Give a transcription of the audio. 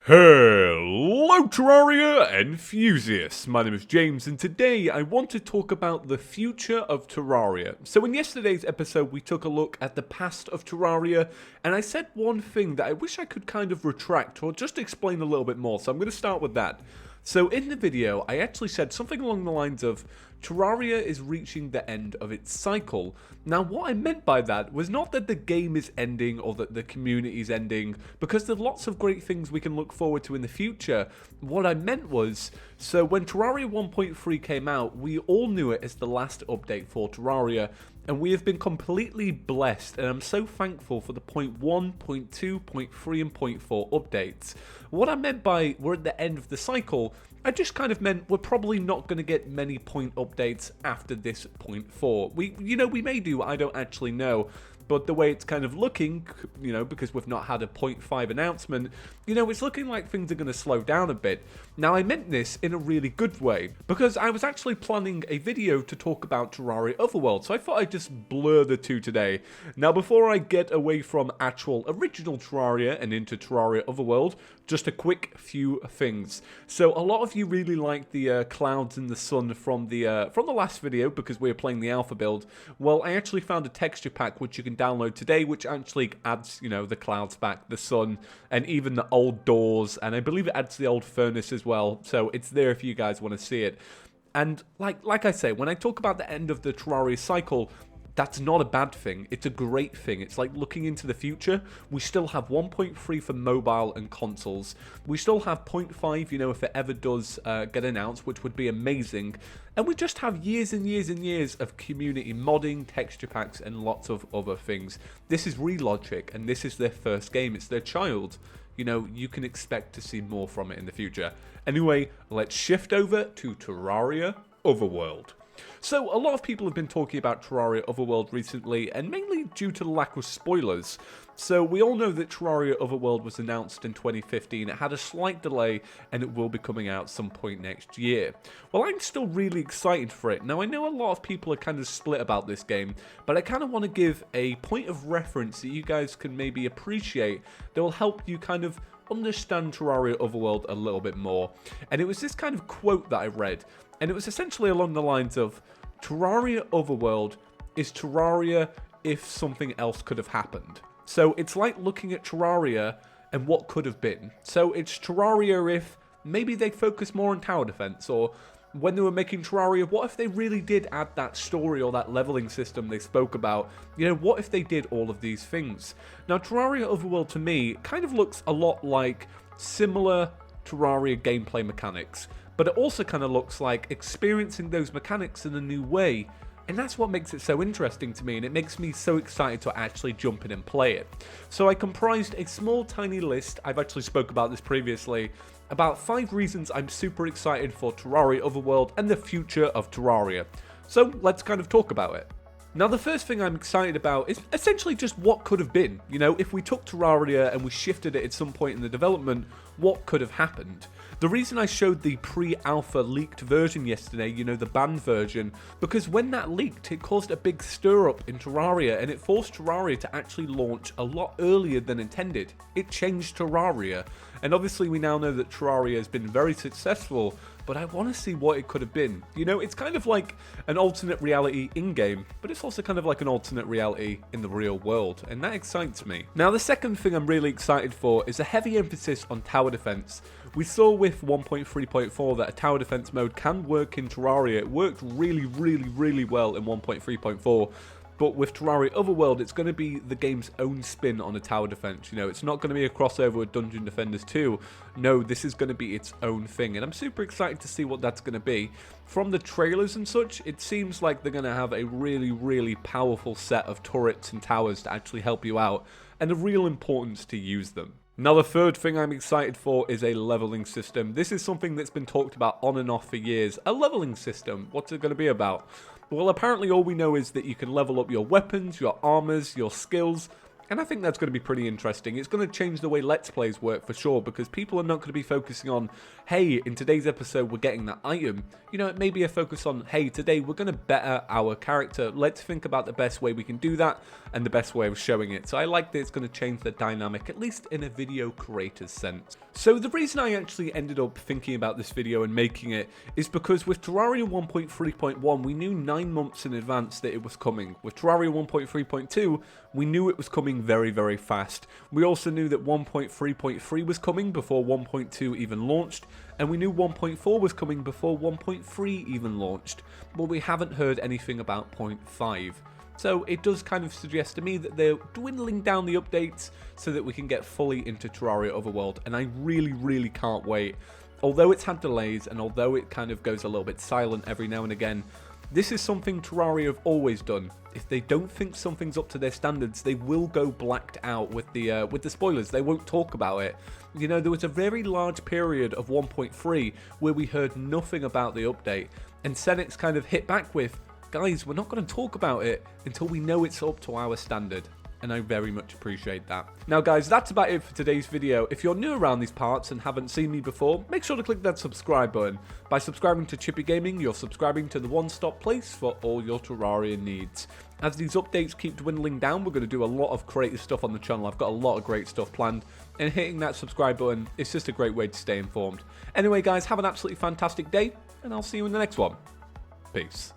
Hello Terraria enthusiasts, my name is James and today I want to talk about the future of Terraria. So in yesterday's episode we took a look at the past of Terraria and I said one thing that I wish I could kind of retract or just explain a little bit more, so I'm going to start with that. So in the video I actually said something along the lines of Terraria is reaching the end of its cycle. Now what I meant by that was not that the game is ending or that the community is ending, because there's lots of great things we can look forward to in the future. What I meant was, so when Terraria 1.3 came out, we all knew it as the last update for Terraria, and we have been completely blessed, and I'm so thankful for the 0.1, 0.2, 0.3 and 0.4 updates. What I meant by we're at the end of the cycle, I just kind of meant we're probably not going to get many point updates after this 0.4. We may do, I don't actually know. But the way it's kind of looking, because we've not had a 0.5 announcement, it's looking like things are going to slow down a bit. Now, I meant this in a really good way, because I was actually planning a video to talk about Terraria Otherworld, so I thought I'd just blur the two today. Now, before I get away from actual original Terraria and into Terraria Otherworld, just a quick few things. So, a lot of you really liked the clouds and the sun from the last video, because we were playing the alpha build. Well, I actually found a texture pack which you can download today, which actually adds, the clouds back, the sun, and even the old doors, and I believe it adds the old furnace as well, so it's there if you guys want to see it. And like I say, when I talk about the end of the Terraria cycle, that's not a bad thing, it's a great thing. It's like looking into the future. We still have 1.3 for mobile and consoles. We still have 0.5, if it ever does get announced, which would be amazing. And we just have years and years and years of community modding, texture packs, and lots of other things. This is Relogic, and this is their first game. It's their child. You can expect to see more from it in the future. Anyway, let's shift over to Terraria Otherworld. So, a lot of people have been talking about Terraria Otherworld recently, and mainly due to the lack of spoilers. So, we all know that Terraria Otherworld was announced in 2015, it had a slight delay, and it will be coming out some point next year. Well, I'm still really excited for it. Now, I know a lot of people are kind of split about this game, but I kind of want to give a point of reference that you guys can maybe appreciate that will help you kind of understand Terraria Otherworld a little bit more. And it was this kind of quote that I read, and it was essentially along the lines of, Terraria Otherworld is Terraria if something else could have happened. So it's like looking at Terraria and what could have been. So it's Terraria if maybe they focused more on tower defense, or when they were making Terraria, what if they really did add that story or that leveling system they spoke about? What if they did all of these things? Now, Terraria Otherworld to me kind of looks a lot like similar Terraria gameplay mechanics, but it also kind of looks like experiencing those mechanics in a new way, and that's what makes it so interesting to me, and it makes me so excited to actually jump in and play it. So I comprised a small tiny list, I've actually spoke about this previously, about 5 reasons I'm super excited for Terraria Otherworld and the future of Terraria. So let's kind of talk about it. Now, the first thing I'm excited about is essentially just what could have been. If we took Terraria and we shifted it at some point in the development, what could have happened? The reason I showed the pre-alpha leaked version yesterday, the banned version, because when that leaked, it caused a big stir-up in Terraria, and it forced Terraria to actually launch a lot earlier than intended. It changed Terraria, and obviously we now know that Terraria has been very successful, but I want to see what it could have been. It's kind of like an alternate reality in-game, but it's also kind of like an alternate reality in the real world, and that excites me. Now, the second thing I'm really excited for is a heavy emphasis on tower defense. We saw with 1.3.4 that a tower defense mode can work in Terraria. It worked really, really, really well in 1.3.4. But with Terraria Otherworld, it's going to be the game's own spin on a tower defense. It's not going to be a crossover with Dungeon Defenders 2. No, this is going to be its own thing, and I'm super excited to see what that's going to be. From the trailers and such, it seems like they're going to have a really, really powerful set of turrets and towers to actually help you out, and a real importance to use them. Now, the third thing I'm excited for is a leveling system. This is something that's been talked about on and off for years. A leveling system, what's it going to be about? Well, apparently all we know is that you can level up your weapons, your armors, your skills, And I think that's going to be pretty interesting. It's going to change the way Let's Plays work for sure, because people are not going to be focusing on, hey, in today's episode we're getting that item. You know, it may be a focus on, hey, today we're going to better our character. Let's think about the best way we can do that and the best way of showing it. So I like that it's going to change the dynamic, at least in a video creator's sense. So the reason I actually ended up thinking about this video and making it is because with Terraria 1.3.1 we knew 9 months in advance that it was coming. With Terraria 1.3.2 we knew it was coming very, very fast. We also knew that 1.3.3 was coming before 1.2 even launched, and we knew 1.4 was coming before 1.3 even launched, but we haven't heard anything about 0.5. So it does kind of suggest to me that they're dwindling down the updates so that we can get fully into Terraria Otherworld, and I really, really can't wait. Although it's had delays, and although it kind of goes a little bit silent every now and again, this is something Terraria have always done. If they don't think something's up to their standards, they will go blacked out with the spoilers. They won't talk about it. You know, there was a very large period of 1.3 where we heard nothing about the update, and Senex kind of hit back with, guys, we're not going to talk about it until we know it's up to our standard. And I very much appreciate that. Now guys, that's about it for today's video. If you're new around these parts and haven't seen me before, make sure to click that subscribe button. By subscribing to ChippyGaming, you're subscribing to the one-stop place for all your Terraria needs. As these updates keep dwindling down, we're going to do a lot of creative stuff on the channel. I've got a lot of great stuff planned, and hitting that subscribe button is just a great way to stay informed. Anyway guys, have an absolutely fantastic day, and I'll see you in the next one. Peace.